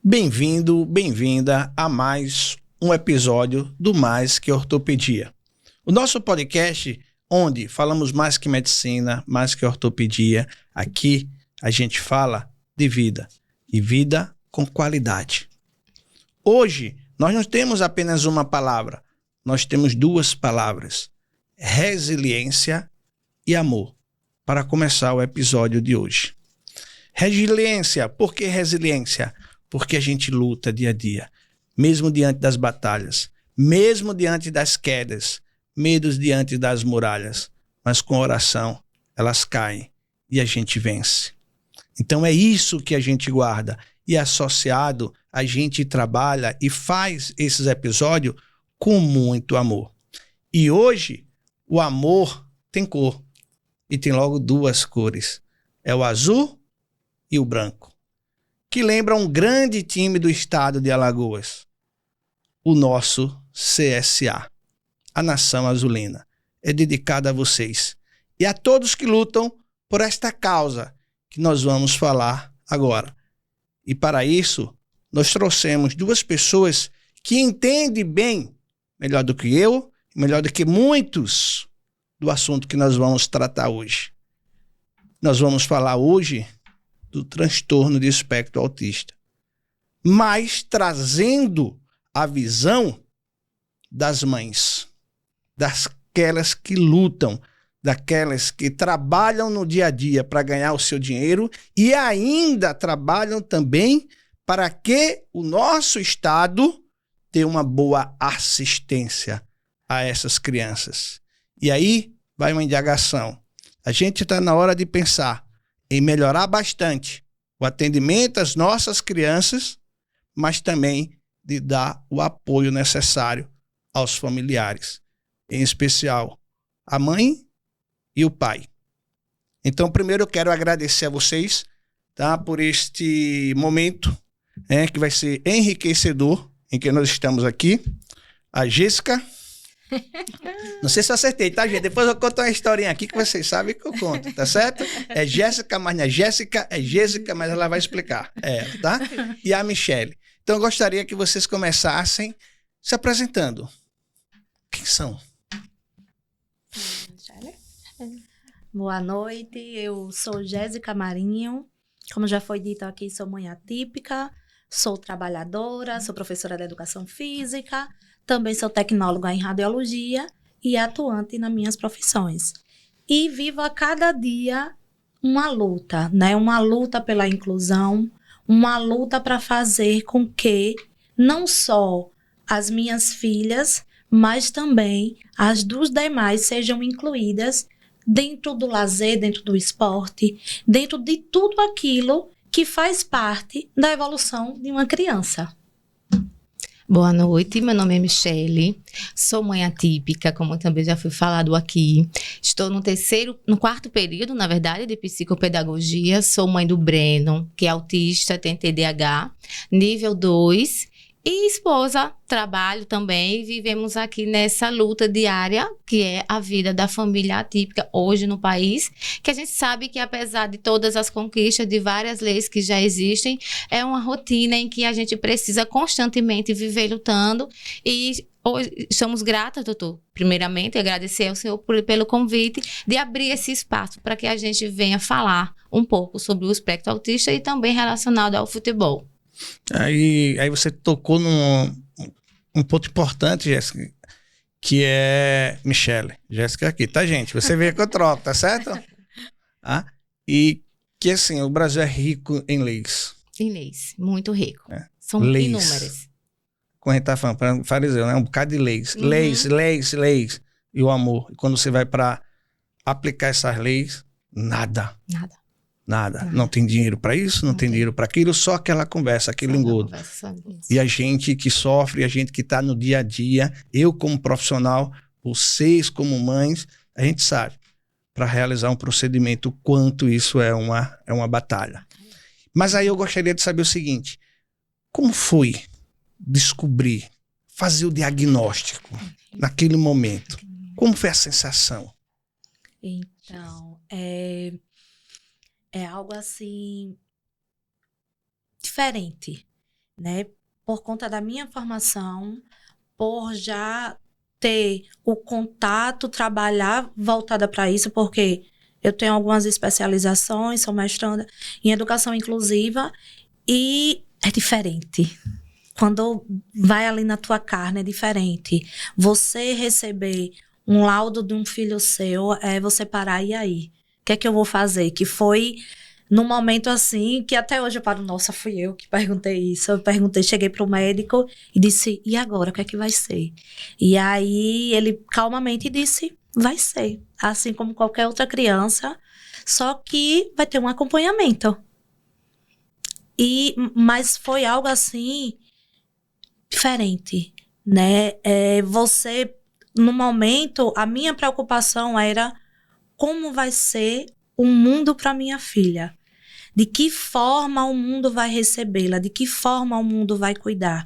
Bem-vindo, bem-vinda a mais um episódio do Mais Que Ortopedia. O nosso podcast, onde falamos mais que medicina, mais que ortopedia. Aqui a gente fala de vida, e vida com qualidade. Hoje, nós não temos apenas uma palavra, nós temos duas palavras: resiliência e amor, para começar o episódio de hoje. Resiliência, por que resiliência? Porque a gente luta dia a dia, mesmo diante das batalhas, mesmo diante das quedas, medos diante das muralhas, mas com oração elas caem e a gente vence. Então é isso que a gente guarda, e associado a gente trabalha e faz esses episódios com muito amor. E hoje o amor tem cor, e tem logo duas cores, é o azul e o branco, que lembra um grande time do estado de Alagoas, o nosso CSA, a Nação Azulina. É dedicada a vocês e a todos que lutam por esta causa que nós vamos falar agora. E para isso, nós trouxemos duas pessoas que entendem bem, melhor do que eu, melhor do que muitos, do assunto que nós vamos tratar hoje. Nós vamos falar hoje do transtorno de espectro autista, mas trazendo a visão das mães, daquelas que lutam, daquelas que trabalham no dia a dia para ganhar o seu dinheiro e ainda trabalham também para que o nosso estado tenha uma boa assistência a essas crianças. E aí vai uma indagação. A gente está na hora de pensar em melhorar bastante o atendimento às nossas crianças, mas também de dar o apoio necessário aos familiares, em especial a mãe e o pai. Então, primeiro eu quero agradecer a vocês, tá, por este momento, que vai ser enriquecedor, em que nós estamos aqui. A Jéssica. Não sei se eu acertei, tá, gente? Depois eu conto uma historinha aqui que vocês sabem que eu conto, tá certo? É Jéssica, mas não é Jéssica, é Jéssica, mas ela vai explicar. Tá? E a Michele. Então eu gostaria que vocês começassem se apresentando. Quem são? Boa noite, eu sou Jéssica Marinho. Como já foi dito aqui, sou mãe atípica, sou trabalhadora, sou professora de educação física, também sou tecnóloga em radiologia e atuante nas minhas profissões. E vivo a cada dia uma luta, né? Uma luta pela inclusão, uma luta para fazer com que não só as minhas filhas, mas também as dos demais sejam incluídas dentro do lazer, dentro do esporte, dentro de tudo aquilo que faz parte da evolução de uma criança. Boa noite, meu nome é Michele, sou mãe atípica, como também já foi falado aqui. Estou no quarto período, na verdade, de psicopedagogia. Sou mãe do Breno, que é autista, tem TDAH, nível 2. E esposa, trabalho também, e vivemos aqui nessa luta diária, que é a vida da família atípica hoje no país, que a gente sabe que apesar de todas as conquistas, de várias leis que já existem, é uma rotina em que a gente precisa constantemente viver lutando. E hoje estamos gratas, doutor, primeiramente, agradecer ao senhor pelo convite de abrir esse espaço para que a gente venha falar um pouco sobre o espectro autista e também relacionado ao futebol. Aí você tocou num ponto importante, Jéssica, que é Michele. Jéssica aqui, tá, gente? Você vê que eu troco, tá certo? E que, assim, o Brasil é rico em leis. Em leis, muito rico. São leis. Inúmeras. Como a gente tá falando, fariseu, né? Um bocado de leis. Uhum. Leis. E o amor. E quando você vai para aplicar essas leis, nada. Não tem dinheiro para isso, não tem dinheiro para aquilo, só aquela conversa, aquele engodo. E a gente que sofre, a gente que está no dia a dia, eu como profissional, vocês como mães, a gente sabe, para realizar um procedimento, o quanto isso é uma batalha. Mas aí eu gostaria de saber o seguinte: como foi descobrir, fazer o diagnóstico naquele momento? Como foi a sensação? Então, é algo assim diferente, né? Por conta da minha formação, por já ter o contato, trabalhar voltada para isso, porque eu tenho algumas especializações, sou mestranda em educação inclusiva e é diferente. Quando vai ali na tua carne, é diferente. Você receber um laudo de um filho seu, é você parar, e aí? O que é que eu vou fazer? Que foi num momento assim, que até hoje eu paro, nossa, fui eu que perguntei isso. Eu perguntei, cheguei pro médico e disse, e agora, o que é que vai ser? E aí ele calmamente disse, vai ser. Assim como qualquer outra criança, só que vai ter um acompanhamento. Mas foi algo assim, diferente, né? Você, no momento, a minha preocupação era como vai ser o mundo para minha filha. De que forma o mundo vai recebê-la? De que forma o mundo vai cuidar?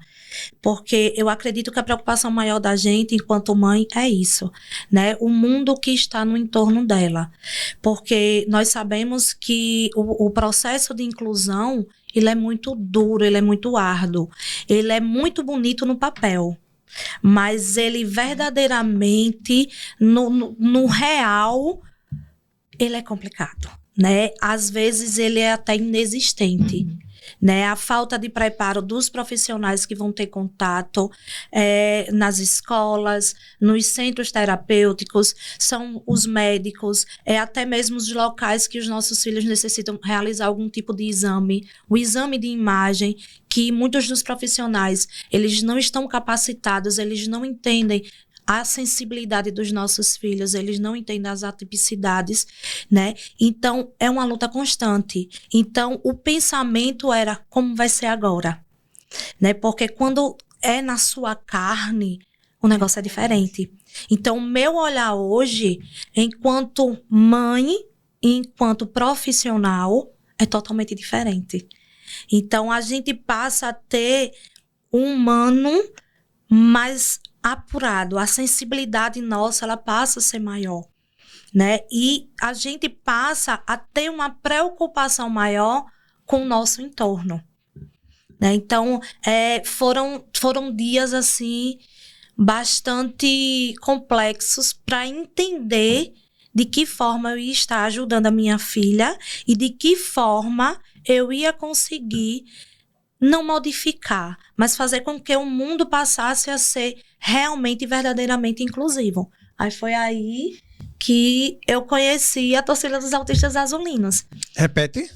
Porque eu acredito que a preocupação maior da gente, enquanto mãe, é isso, né? O mundo que está no entorno dela. Porque nós sabemos que o processo de inclusão, ele é muito duro, ele é muito árduo. Ele é muito bonito no papel. Mas ele verdadeiramente, no real, ele é complicado. Né? Às vezes ele é até inexistente, né? A falta de preparo dos profissionais que vão ter contato nas escolas, nos centros terapêuticos, são os médicos, até mesmo os locais que os nossos filhos necessitam realizar algum tipo de exame, o exame de imagem, que muitos dos profissionais, eles não estão capacitados, eles não entendem a sensibilidade dos nossos filhos, eles não entendem as atipicidades, né? Então, é uma luta constante. Então, o pensamento era, como vai ser agora? Né? Porque quando é na sua carne, o negócio é diferente. Então, o meu olhar hoje, enquanto mãe, enquanto profissional, é totalmente diferente. Então, a gente passa a ter um humano mais apurado, a sensibilidade nossa, ela passa a ser maior, né? E a gente passa a ter uma preocupação maior com o nosso entorno, né? Então, foram dias, assim, bastante complexos para entender de que forma eu ia estar ajudando a minha filha e de que forma eu ia conseguir não modificar, mas fazer com que o mundo passasse a ser realmente e verdadeiramente inclusivo. Aí foi aí que eu conheci a torcida dos autistas azulinos. Repete.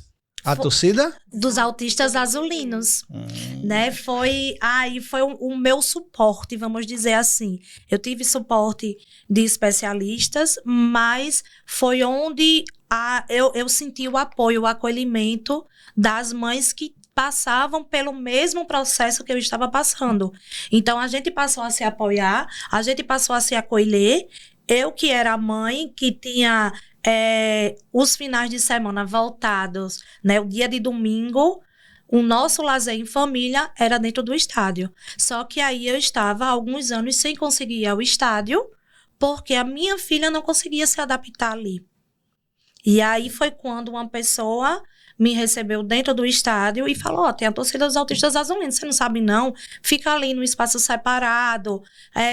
A torcida? Dos autistas azulinos. Né? Foi o meu suporte, vamos dizer assim. Eu tive suporte de especialistas, mas foi onde eu senti o apoio, o acolhimento das mães que passavam pelo mesmo processo que eu estava passando. Então, a gente passou a se apoiar, a gente passou a se acolher. Eu, que era mãe, que tinha os finais de semana voltados, né? O dia de domingo, o nosso lazer em família era dentro do estádio. Só que aí eu estava há alguns anos sem conseguir ir ao estádio, porque a minha filha não conseguia se adaptar ali. E aí foi quando uma pessoa me recebeu dentro do estádio e falou, tem a torcida dos autistas azulinos, você não sabe não? Fica ali no espaço separado,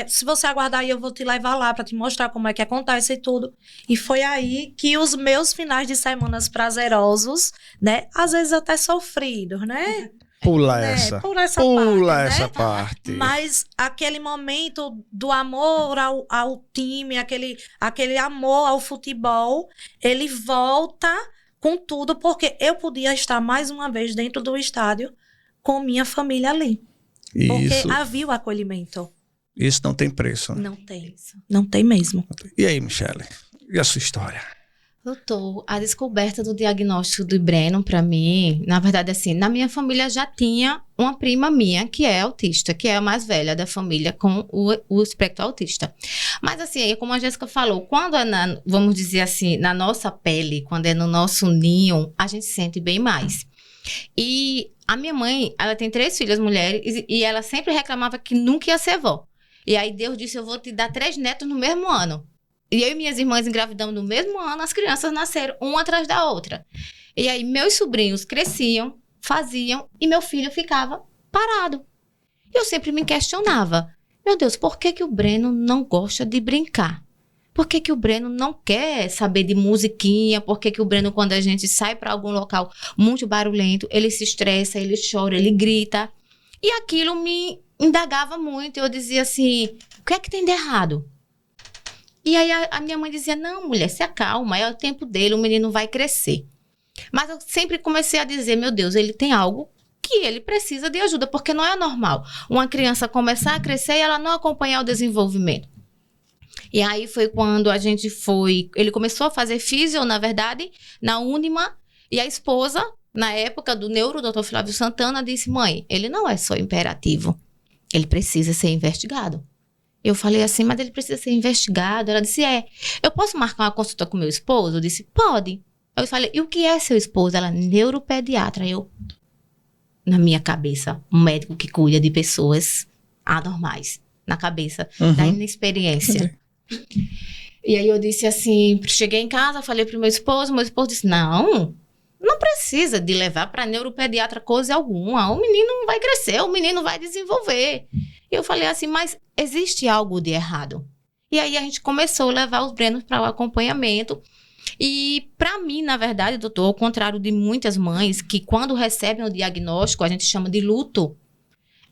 se você aguardar aí eu vou te levar lá para te mostrar como é que acontece e tudo. E foi aí que os meus finais de semanas prazerosos, né, às vezes até sofridos, né? Pula essa parte. Mas aquele momento do amor ao time, aquele amor ao futebol, ele volta com tudo, porque eu podia estar mais uma vez dentro do estádio com minha família ali. Isso. Porque havia o acolhimento. Isso não tem preço. Né? Não tem. Não tem mesmo. E aí, Michele? E a sua história? Doutor, a descoberta do diagnóstico do Breno, para mim, na verdade, assim, na minha família já tinha uma prima minha que é autista, que é a mais velha da família com o espectro autista. Mas, assim, como a Jéssica falou, quando é, vamos dizer assim, na nossa pele, quando é no nosso ninho, a gente sente bem mais. E a minha mãe, ela tem 3 filhas mulheres e ela sempre reclamava que nunca ia ser vó. E aí Deus disse, eu vou te dar 3 netos no mesmo ano. E eu e minhas irmãs engravidamos no mesmo ano, as crianças nasceram uma atrás da outra. E aí meus sobrinhos cresciam, faziam, e meu filho ficava parado. Eu sempre me questionava, meu Deus, por que o Breno não gosta de brincar? Por que o Breno não quer saber de musiquinha? Por que o Breno, quando a gente sai para algum local muito barulhento, ele se estressa, ele chora, ele grita? E aquilo me indagava muito. Eu dizia assim, o que é que tem de errado? E aí a minha mãe dizia, não, mulher, se acalma, é o tempo dele, o menino vai crescer. Mas eu sempre comecei a dizer, meu Deus, ele tem algo que ele precisa de ajuda, porque não é normal uma criança começar a crescer e ela não acompanhar o desenvolvimento. E aí foi quando a gente ele começou a fazer físio, na verdade, na Unima, e a esposa, na época do neuro, o doutor Flávio Santana, disse, mãe, ele não é só hiperativo, ele precisa ser investigado. Eu falei assim, mas ele precisa ser investigado? Ela disse, eu posso marcar uma consulta com meu esposo? Eu disse, pode. Eu falei, e o que é seu esposo? Ela, neuropediatra. Eu, na minha cabeça, um médico que cuida de pessoas anormais, na cabeça, da inexperiência. E aí eu disse assim, cheguei em casa, falei pro meu esposo disse, não precisa de levar para neuropediatra coisa alguma, o menino vai crescer, o menino vai desenvolver. E eu falei assim, mas existe algo de errado? E aí a gente começou a levar os Brenos para o acompanhamento. E para mim, na verdade, doutor, ao contrário de muitas mães que quando recebem o diagnóstico, a gente chama de luto,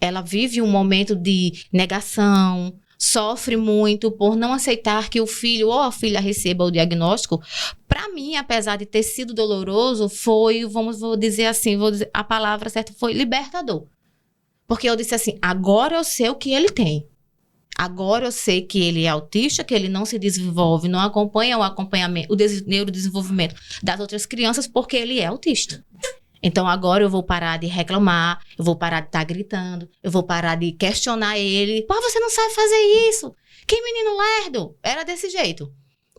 ela vive um momento de negação, sofre muito por não aceitar que o filho ou a filha receba o diagnóstico. Para mim, apesar de ter sido doloroso, foi, vou dizer assim, a palavra certa foi libertador. Porque eu disse assim, agora eu sei o que ele tem. Agora eu sei que ele é autista, que ele não se desenvolve, não acompanha o neurodesenvolvimento das outras crianças porque ele é autista. Então agora eu vou parar de reclamar, eu vou parar de estar gritando, eu vou parar de questionar ele. Pô, você não sabe fazer isso? Que menino lerdo! Era desse jeito.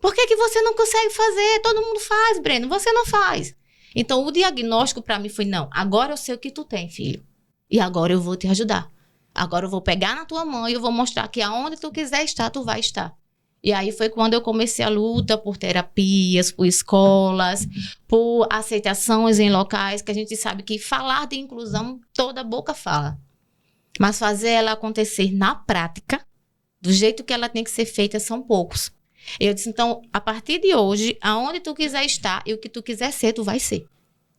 Por que você não consegue fazer? Todo mundo faz, Breno, você não faz. Então o diagnóstico para mim foi, não, agora eu sei o que tu tem, filho. E agora eu vou te ajudar. Agora eu vou pegar na tua mão e eu vou mostrar que aonde tu quiser estar, tu vai estar. E aí foi quando eu comecei a luta por terapias, por escolas, por aceitações em locais, que a gente sabe que falar de inclusão, toda boca fala. Mas fazer ela acontecer na prática, do jeito que ela tem que ser feita, são poucos. Eu disse, então, a partir de hoje, aonde tu quiser estar e o que tu quiser ser, tu vai ser.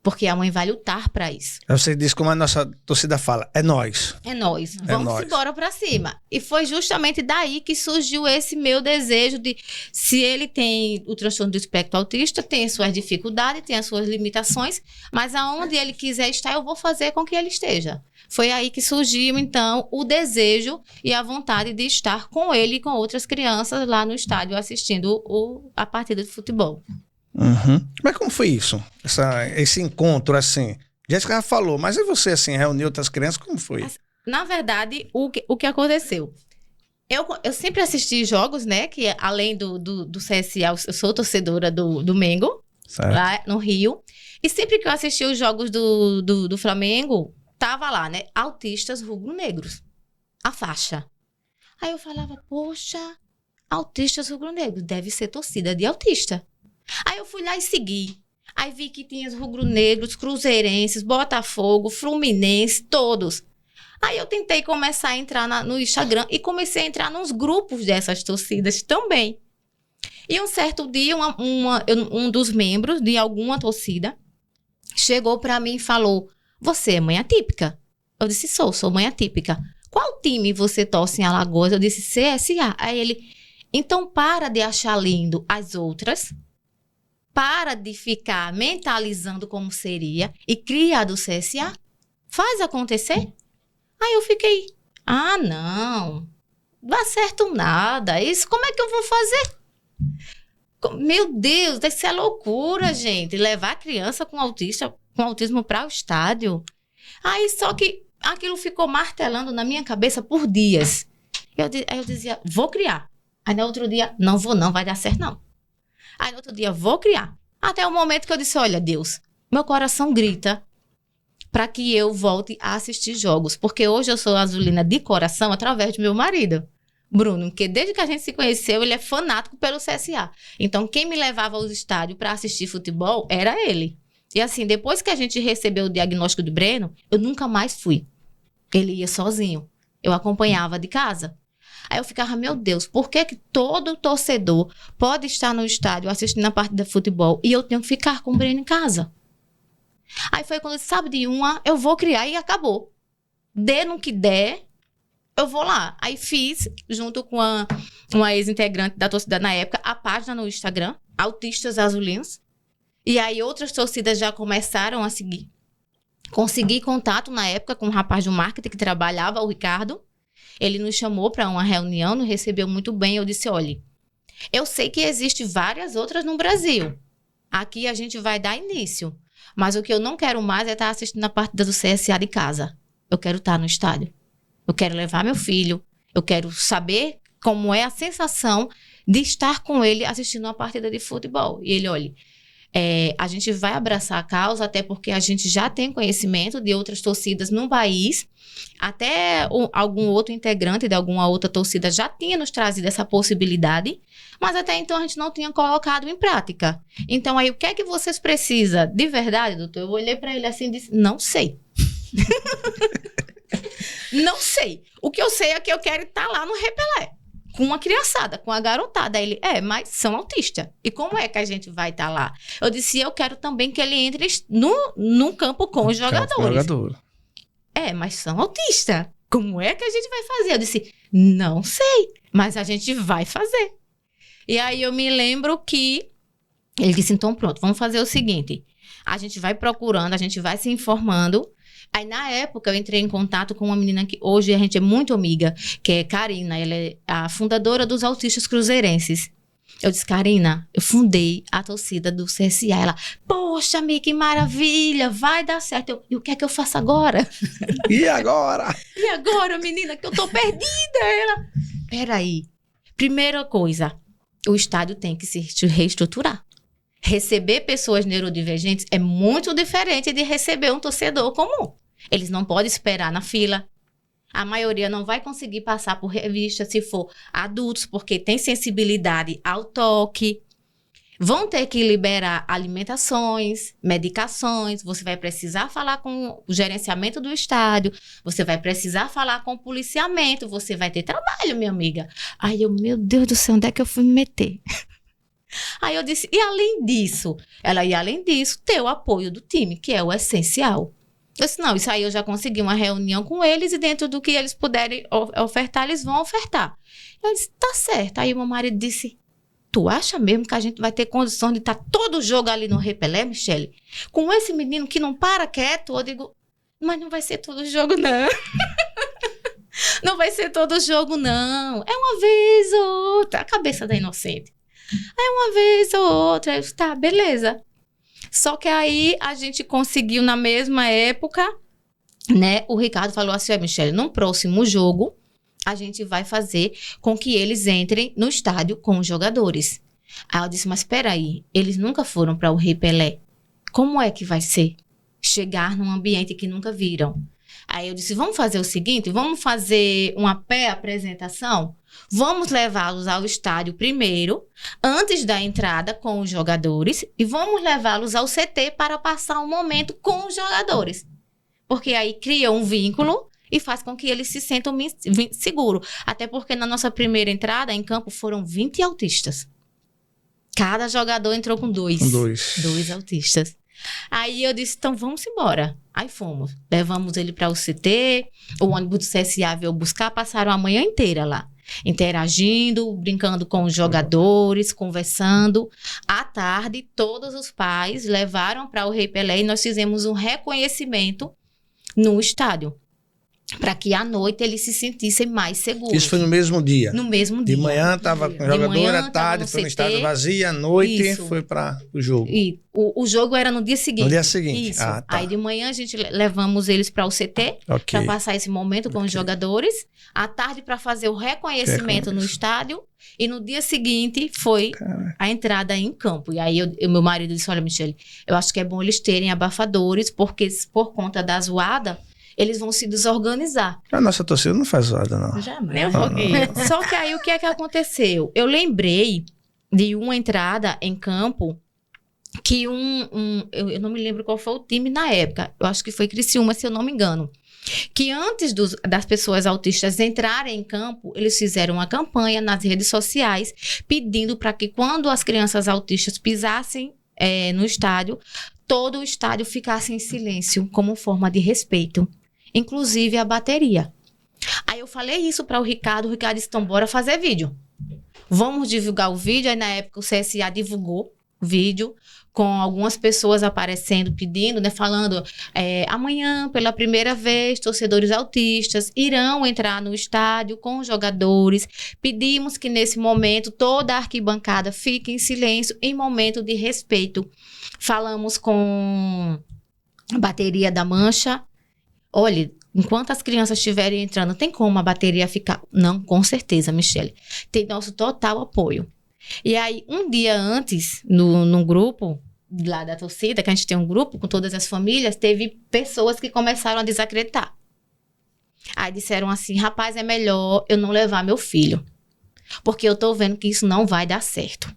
Porque a mãe vai lutar para isso. Você diz como a nossa torcida fala, é nós. É nós, vamos embora para cima. E foi justamente daí que surgiu esse meu desejo de, se ele tem o transtorno do espectro autista, tem as suas dificuldades, tem as suas limitações, mas aonde ele quiser estar, eu vou fazer com que ele esteja. Foi aí que surgiu, então, o desejo e a vontade de estar com ele e com outras crianças lá no estádio assistindo a partida de futebol. Mas como foi isso? Esse encontro, assim? Jéssica já falou, mas e você, assim, reuniu outras crianças? Como foi? Na verdade, o que aconteceu? Eu sempre assisti jogos, né? Que além do CSA, eu sou torcedora do Mengo, certo, lá no Rio. E sempre que eu assistia os jogos do Flamengo, tava lá, né? Autistas rubro-negros. A faixa. Aí eu falava, poxa, autistas rubro-negros, deve ser torcida de autista. Aí eu fui lá e segui. Aí vi que tinha os rubro-negros, cruzeirenses, Botafogo, Fluminense, todos. Aí eu tentei começar a entrar no Instagram e comecei a entrar nos grupos dessas torcidas também. E um certo dia, um dos membros de alguma torcida chegou para mim e falou, você é mãe atípica? Eu disse, sou mãe atípica. Qual time você torce em Alagoas? Eu disse, CSA. Aí ele, então para de achar lindo as outras, para de ficar mentalizando como seria e cria do CSA. Faz acontecer. Aí eu fiquei, não dá certo nada. Isso, como é que eu vou fazer? Meu Deus, isso é loucura, gente. Levar a criança com autismo para o estádio. Aí só que aquilo ficou martelando na minha cabeça por dias. Aí eu dizia, vou criar. Aí no outro dia, não vou não, vai dar certo não. Aí no outro dia, vou criar. Até o momento que eu disse, olha, Deus, meu coração grita para que eu volte a assistir jogos. Porque hoje eu sou azulina de coração através do meu marido, Bruno. Porque desde que a gente se conheceu, ele é fanático pelo CSA. Então, quem me levava aos estádios para assistir futebol era ele. E assim, depois que a gente recebeu o diagnóstico do Breno, eu nunca mais fui. Ele ia sozinho. Eu acompanhava de casa. Aí eu ficava, meu Deus, por que que todo torcedor pode estar no estádio assistindo a partida de futebol e eu tenho que ficar com o Breno em casa? Aí foi quando eu disse, sabe de uma, eu vou criar e acabou. Dê no que der, eu vou lá. Aí fiz, junto com uma ex-integrante da torcida na época, a página no Instagram, Autistas Azulinos. E aí outras torcidas já começaram a seguir. Consegui contato na época com um rapaz do marketing que trabalhava, o Ricardo. Ele nos chamou para uma reunião, nos recebeu muito bem. Eu disse, olha, eu sei que existem várias outras no Brasil. Aqui a gente vai dar início. Mas o que eu não quero mais é estar assistindo a partida do CSA de casa. Eu quero estar no estádio. Eu quero levar meu filho. Eu quero saber como é a sensação de estar com ele assistindo uma partida de futebol. E ele, olha, a gente vai abraçar a causa, até porque a gente já tem conhecimento de outras torcidas no país. Até algum outro integrante de alguma outra torcida já tinha nos trazido essa possibilidade, mas até então a gente não tinha colocado em prática. Então aí, o que é que vocês precisam? De verdade, doutor? Eu olhei para ele assim e disse, não sei. Não sei. O que eu sei é que eu quero estar lá no Repelé, com uma criançada, com a garotada. Aí ele, mas são autistas. E como é que a gente vai estar lá? Eu disse, eu quero também que ele entre no campo com os jogadores. Mas são autistas. Como é que a gente vai fazer? Eu disse, não sei, mas a gente vai fazer. E aí eu me lembro que ele disse, então pronto, vamos fazer o seguinte. A gente vai procurando, a gente vai se informando. Aí na época eu entrei em contato com uma menina que hoje a gente é muito amiga, que é Karina. Ela é a fundadora dos Autistas Cruzeirenses. Eu disse, Karina, eu fundei a torcida do CSA. Ela, poxa, amiga, que maravilha, vai dar certo. E o que é que eu faço agora? E agora? E agora, menina, que eu tô perdida? Ela, peraí. Primeira coisa, o estádio tem que se reestruturar. Receber pessoas neurodivergentes é muito diferente de receber um torcedor comum. Eles não podem esperar na fila. A maioria não vai conseguir passar por revista se for adultos, porque tem sensibilidade ao toque. Vão ter que liberar alimentações, medicações. Você vai precisar falar com o gerenciamento do estádio. Você vai precisar falar com o policiamento. Você vai ter trabalho, minha amiga. Aí eu, meu Deus do céu, onde é que eu fui me meter? Aí eu disse, e além disso? Ela, e além disso, ter o apoio do time, que é o essencial. Eu disse, não, isso aí eu já consegui uma reunião com eles e dentro do que eles puderem ofertar, eles vão ofertar. Eu disse, tá certo. Aí o meu marido disse, tu acha mesmo que a gente vai ter condição de estar todo o jogo ali no Repelé, Michele? Com esse menino que não para quieto? Eu digo, mas não vai ser todo o jogo, não. Não vai ser todo o jogo, não. É uma vez ou outra. A cabeça da inocente. É uma vez ou outra. Eu disse, tá, beleza. Só que aí a gente conseguiu na mesma época, né? O Ricardo falou assim, Michele, no próximo jogo, a gente vai fazer com que eles entrem no estádio com os jogadores. Aí eu disse, mas espera aí, eles nunca foram para o Repelé. Como é que vai ser chegar num ambiente que nunca viram? Aí eu disse, vamos fazer o seguinte, vamos fazer uma pré-apresentação? Vamos levá-los ao estádio primeiro, antes da entrada com os jogadores, e vamos levá-los ao CT para passar um momento com os jogadores. Porque aí cria um vínculo e faz com que eles se sintam seguros. Até porque na nossa primeira entrada em campo foram 20 autistas. Cada jogador entrou com dois. Dois autistas. Aí eu disse, então vamos embora. Aí fomos. Levamos ele para o CT, o ônibus do CSA veio buscar, passaram a manhã inteira lá. Interagindo, brincando com os jogadores, conversando. À tarde, todos os pais levaram para o Repelé e nós fizemos um reconhecimento no estádio, para que à noite eles se sentissem mais seguros. Isso foi no mesmo dia? No mesmo dia. De manhã estava com o jogador, à tarde foi no estádio vazio, à noite foi para o jogo. E o jogo era no dia seguinte. No dia seguinte. Isso. Tá. Aí de manhã a gente levamos eles para o CT, para passar esse momento com os jogadores. À tarde para fazer o reconhecimento no estádio. E no dia seguinte foi a entrada em campo. E aí meu marido disse, olha, Michele, eu acho que é bom eles terem abafadores, porque por conta da zoada, eles vão se desorganizar. A nossa torcida não faz zoada, não. Jamais. Só que aí o que é que aconteceu? Eu lembrei de uma entrada em campo que eu não me lembro qual foi o time na época, eu acho que foi Criciúma, se eu não me engano, que antes das pessoas autistas entrarem em campo, eles fizeram uma campanha nas redes sociais pedindo para que quando as crianças autistas pisassem no estádio, todo o estádio ficasse em silêncio, como forma de respeito, inclusive a bateria. Aí eu falei isso para o Ricardo disse, então bora fazer vídeo. Vamos divulgar o vídeo. Aí na época o CSA divulgou o vídeo, com algumas pessoas aparecendo, pedindo, né, falando, amanhã, pela primeira vez, torcedores autistas irão entrar no estádio com os jogadores. Pedimos que nesse momento toda a arquibancada fique em silêncio em momento de respeito. Falamos com a bateria da Mancha. Olha, enquanto as crianças estiverem entrando, tem como a bateria ficar? Não, com certeza, Michele. Tem nosso total apoio. E aí, um dia antes, num grupo lá da torcida, que a gente tem um grupo com todas as famílias, teve pessoas que começaram a desacreditar. Aí disseram assim, rapaz, é melhor eu não levar meu filho, porque eu tô vendo que isso não vai dar certo.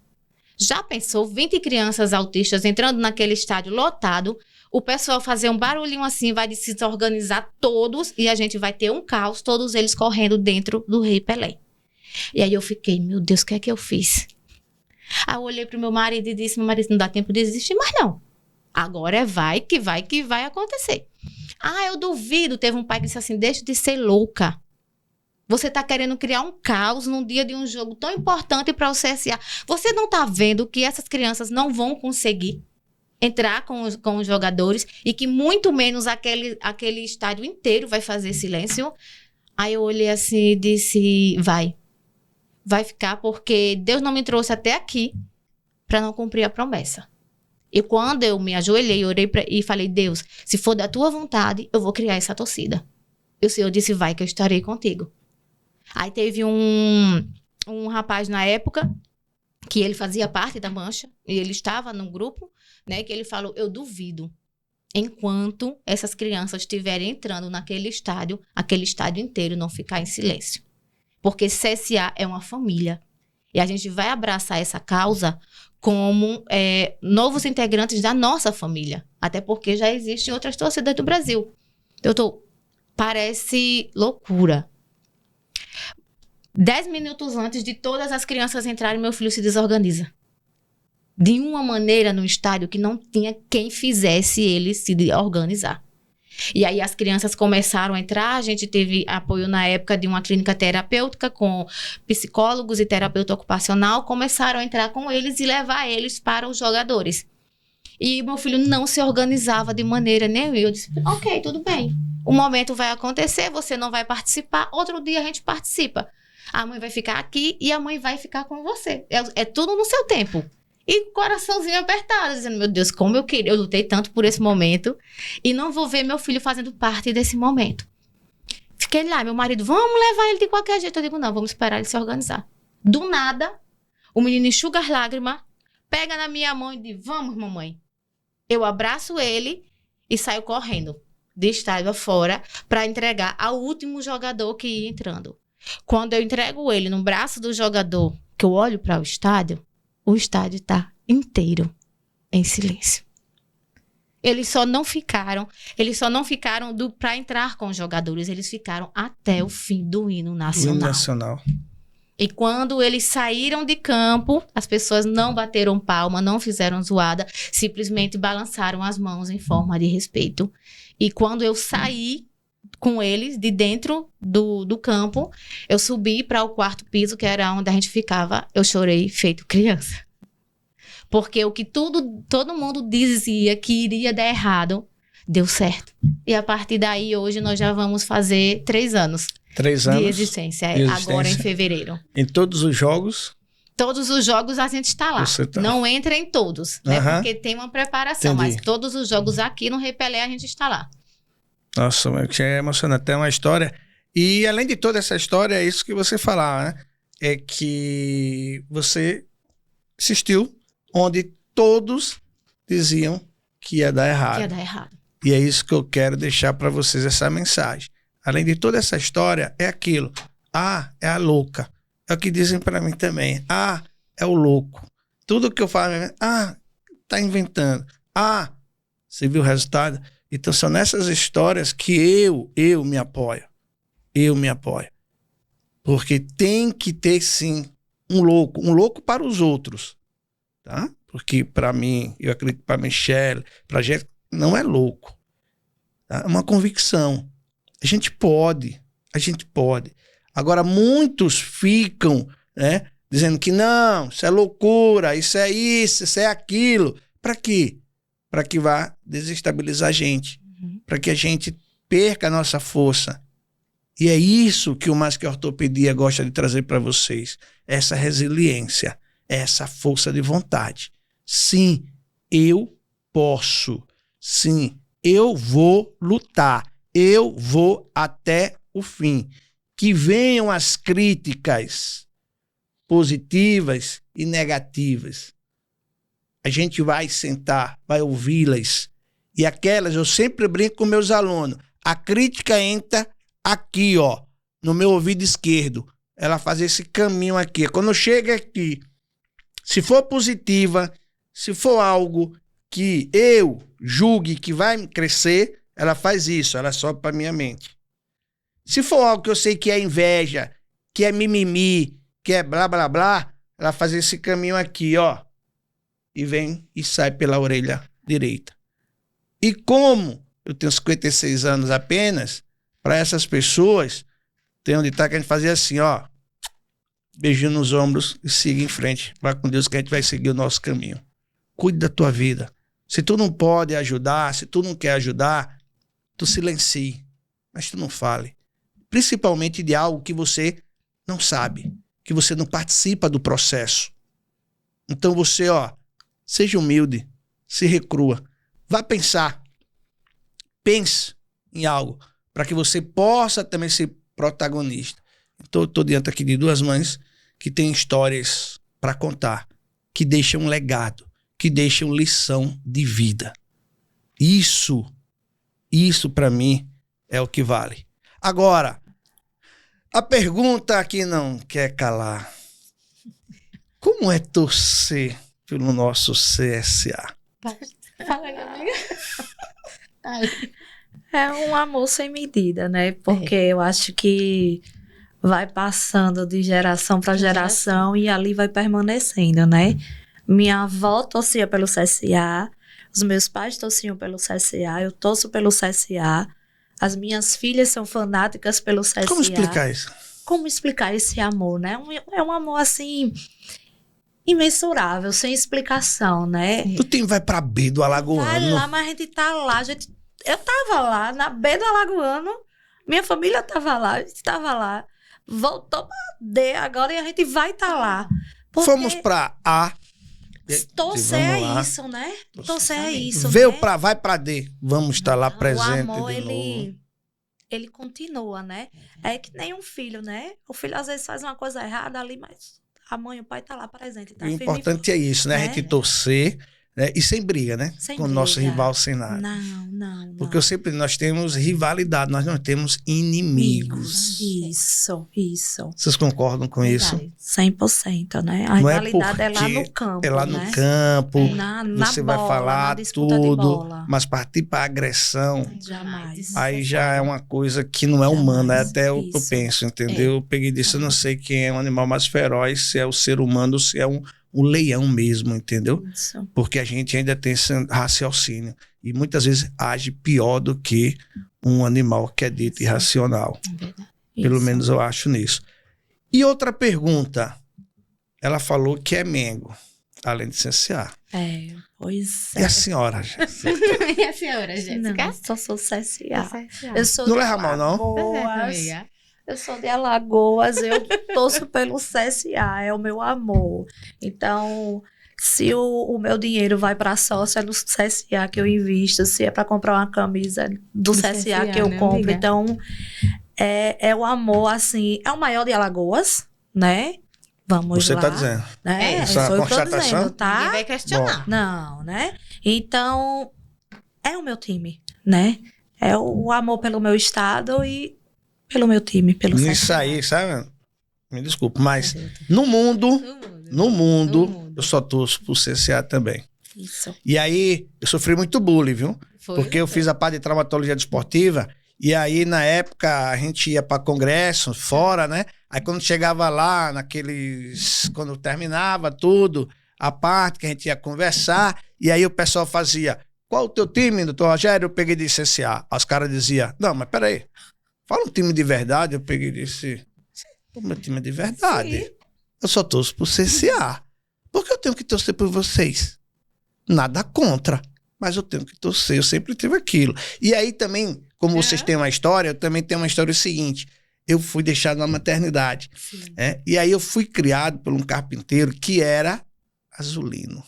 Já pensou 20 crianças autistas entrando naquele estádio lotado, o pessoal fazer um barulhinho assim, vai se desorganizar todos e a gente vai ter um caos, todos eles correndo dentro do Rei Pelé. E aí eu fiquei, meu Deus, o que é que eu fiz? Aí eu olhei pro meu marido e disse, meu marido, não dá tempo de desistir mais não. Agora vai que vai acontecer. Ah, eu duvido. Teve um pai que disse assim, deixa de ser louca. Você tá querendo criar um caos num dia de um jogo tão importante para o CSA. Você não tá vendo que essas crianças não vão conseguir entrar com os jogadores e que muito menos aquele estádio inteiro vai fazer silêncio? Aí eu olhei assim e disse, vai ficar, porque Deus não me trouxe até aqui para não cumprir a promessa. E quando eu me ajoelhei, orei e falei, Deus, se for da tua vontade, eu vou criar essa torcida. E o Senhor disse, vai que eu estarei contigo. Aí teve um rapaz na época, que ele fazia parte da Mancha, e ele estava num grupo, né, que ele falou, eu duvido, enquanto essas crianças estiverem entrando naquele estádio, aquele estádio inteiro não ficar em silêncio. Porque CSA é uma família. E a gente vai abraçar essa causa como novos integrantes da nossa família. Até porque já existem outras torcidas do Brasil. Parece loucura. 10 minutos antes de todas as crianças entrarem, meu filho se desorganiza. De uma maneira no estádio que não tinha quem fizesse ele se organizar. E aí as crianças começaram a entrar, a gente teve apoio na época de uma clínica terapêutica com psicólogos e terapeuta ocupacional, começaram a entrar com eles e levar eles para os jogadores. E meu filho não se organizava de maneira nenhuma. Eu disse, ok, tudo bem. O momento vai acontecer, você não vai participar, outro dia a gente participa. A mãe vai ficar aqui e a mãe vai ficar com você. É tudo no seu tempo. E coraçãozinho apertado, dizendo, meu Deus, como eu queria. Eu lutei tanto por esse momento e não vou ver meu filho fazendo parte desse momento. Fiquei lá, meu marido, vamos levar ele de qualquer jeito. Eu digo, não, vamos esperar ele se organizar. Do nada, o menino enxuga as lágrimas, pega na minha mão e diz, vamos, mamãe. Eu abraço ele e saio correndo de estádio afora para entregar ao último jogador que ia entrando. Quando eu entrego ele no braço do jogador, que eu olho para o estádio está inteiro em silêncio. Eles só não ficaram para entrar com os jogadores, eles ficaram até o fim do hino nacional. Hino nacional. E quando eles saíram de campo, as pessoas não bateram palma, não fizeram zoada, simplesmente balançaram as mãos em forma de respeito. E quando eu saí com eles de dentro do campo, eu subi para o quarto piso, que era onde a gente ficava, eu chorei feito criança. Porque o que todo mundo dizia que iria dar errado, deu certo. E a partir daí, hoje, nós já vamos fazer 3 anos. 3 anos de existência, agora em fevereiro. Em todos os jogos? Todos os jogos a gente está lá. Não entra em todos, né? Porque tem uma preparação. Entendi. Mas todos os jogos aqui no Rei Pelé a gente está lá. Nossa, é emocionante. Tem uma história. E além de toda essa história, é isso que você falava, né? É que você assistiu onde todos diziam que ia dar errado. Que ia dar errado. E é isso que eu quero deixar para vocês, essa mensagem. Além de toda essa história, é aquilo. Ah, é a louca. É o que dizem para mim também. Ah, é o louco. Tudo que eu falo, tá inventando. Ah, você viu o resultado? Então são nessas histórias que eu me apoio. Eu me apoio. Porque tem que ter, sim, um louco para os outros, tá? Porque para mim, eu acredito que para Michele, para a gente, não é louco. Tá? É uma convicção. A gente pode. Agora, muitos ficam, né, dizendo que não, isso é loucura, isso é aquilo. Para quê? Para que vá desestabilizar a gente. Para que a gente perca a nossa força. E é isso que o Mais Que Ortopedia gosta de trazer para vocês. Essa resiliência, essa força de vontade. Sim, eu posso. Sim, eu vou lutar. Eu vou até o fim. Que venham as críticas positivas e negativas. A gente vai sentar, vai ouvi-las. E aquelas, eu sempre brinco com meus alunos. A crítica entra aqui, ó, no meu ouvido esquerdo. Ela faz esse caminho aqui. Quando chega aqui, se for positiva, se for algo que eu julgue que vai me crescer, ela faz isso, ela sobe para minha mente. Se for algo que eu sei que é inveja, que é mimimi, que é blá, blá, blá, ela faz esse caminho aqui, ó, e vem e sai pela orelha direita. E como eu tenho 56 anos apenas, para essas pessoas, tem um ditado que a gente fazia assim, ó, beijinho nos ombros e siga em frente. Vai com Deus que a gente vai seguir o nosso caminho. Cuide da tua vida. Se tu não pode ajudar, se tu não quer ajudar, tu silencie, mas tu não fale. Principalmente de algo que você não sabe, que você não participa do processo. Então você, ó, seja humilde, se recrua. Vá pensar. Pense em algo para que você possa também ser protagonista. Então, eu estou diante aqui de duas mães que têm histórias para contar, que deixam um legado, que deixam lição de vida. Isso para mim é o que vale. Agora, a pergunta que não quer calar. Como é torcer pelo nosso CSA? Fala, Gabriel. É um amor sem medida, né? Porque eu acho que vai passando de geração para geração e ali vai permanecendo, né? Minha avó torcia pelo CSA, os meus pais torciam pelo CSA, eu torço pelo CSA, as minhas filhas são fanáticas pelo CSA. Como explicar isso? Como explicar esse amor, né? É um amor, assim, imensurável, sem explicação, né? O time vai pra B do Alagoano. Vai lá, mas a gente tá lá, eu tava lá, na B do Alagoano, minha família tava lá, a gente tava lá, voltou pra D agora e a gente vai estar lá. Fomos pra A. Torcer é isso, né? Torcer é isso, Veio né? vai pra D. Vamos estar lá presente o amor, de novo. ele continua, né? É que nem um filho, né? O filho às vezes faz uma coisa errada ali, mas a mãe e o pai tá lá presente. Tá O importante é isso, né? A gente torcer, né? E sem briga, né? Sem com o briga. nosso rival sem nada. Não. Porque nós temos rivalidade, nós não temos inimigos. Isso. Vocês concordam com isso? 100%, né? A rivalidade é lá no campo, é lá né? no campo, Na você bola, vai falar na disputa de tudo, bola. mas partir para agressão, Jamais. aí já é uma coisa que não é humana, é até eu penso, entendeu? Eu peguei disso, eu não sei quem é o animal mais feroz, se é o ser humano ou se é um leão mesmo, entendeu? Isso. Porque a gente ainda tem esse raciocínio e muitas vezes age pior do que um animal que é dito irracional. Pelo Isso. menos eu acho nisso. E outra pergunta, ela falou que é Mengo, além de CSA. Pois E a senhora, Jéssica? E a senhora, Jéssica? Não, só sou CSA. Eu sou Não de leva mal, não? Alagoas. Eu sou de Alagoas, eu torço pelo CSA, é o meu amor. Então, se o meu dinheiro vai para sócio, é no CSA que eu invisto. Se é para comprar uma camisa do CSA que eu né, compro. amiga? Então, é o amor, assim, é o maior de Alagoas, né? Vamos Você lá. está dizendo. Né? Isso é uma Sou eu que tô constatação? dizendo, tá? Ninguém vai questionar. Não, né? Então, é o meu time, né? É o amor pelo meu estado e pelo meu time, pelo Nisso CSA. aí, sabe? Me desculpe, mas no mundo, eu só torço pro CSA também. Isso. E aí, eu sofri muito bullying, viu? Foi? Porque eu fiz a parte de traumatologia desportiva. E aí, na época, a gente ia para congresso, fora, né? Aí, quando chegava lá, quando terminava tudo, a parte que a gente ia conversar, e aí o pessoal fazia: qual o teu time, doutor Rogério? Eu peguei de CCA. Os caras diziam: não, mas peraí, fala um time de verdade. Eu peguei e disse: o meu time é de verdade. Sim. Eu só torço por CCA. Por que eu tenho que torcer por vocês? Nada contra, mas eu tenho que torcer, eu sempre tive aquilo. E aí também, como vocês têm uma história, eu também tenho uma história seguinte. Eu fui deixado na maternidade. E aí eu fui criado por um carpinteiro que era azulino.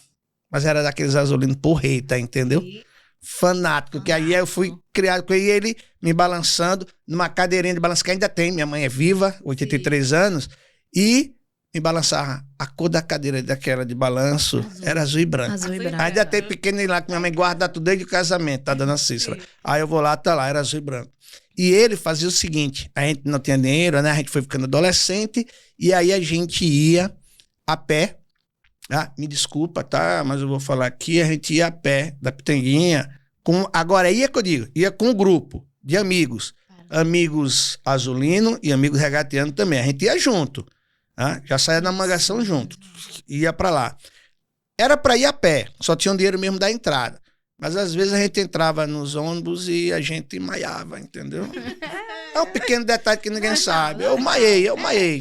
Mas era daqueles azulinos porreta, entendeu? Sim. Fanático. Que aí eu fui criado com ele me balançando numa cadeirinha de balanço que ainda tem. Minha mãe é viva, 83 anos. E me balançava. A cor da cadeira daquela de balanço era azul e branco. Azul e branco. Ainda tem pequeno lá que minha mãe guarda tudo desde o casamento, tá, dona Cícera? Aí eu vou lá, tá lá, era azul e branco. E ele fazia o seguinte: a gente não tinha dinheiro, né? A gente foi ficando adolescente, e aí a gente ia a pé. Ah, me desculpa, tá? Mas eu vou falar aqui, a gente ia a pé da Pitanguinha. Agora ia que eu digo, ia com um grupo de amigos. Amigos azulino e amigos regatiano também. A gente ia junto. Já saía na mangação junto. Ia pra lá. Era pra ir a pé, só tinha um dinheiro mesmo da entrada. Mas às vezes a gente entrava nos ônibus e a gente maiava, entendeu? É um pequeno detalhe que ninguém sabe. Eu maiei,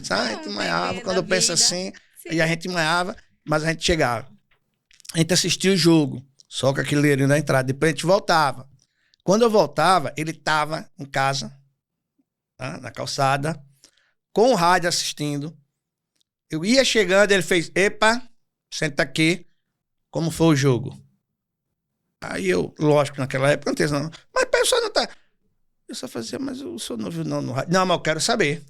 sabe? A gente maiava. Quando eu penso assim, e a gente maiava, mas a gente chegava. A gente assistia o jogo, só com aquele dinheirinho da entrada. Depois a gente voltava. Quando eu voltava, ele tava em casa, na calçada, com o rádio assistindo. Eu ia chegando, ele fez: epa, senta aqui, como foi o jogo? Aí eu, lógico, naquela época não tinha não. Mas a pessoa não tá... Eu só fazia: mas o senhor não viu não no rádio? Não, mas eu quero saber.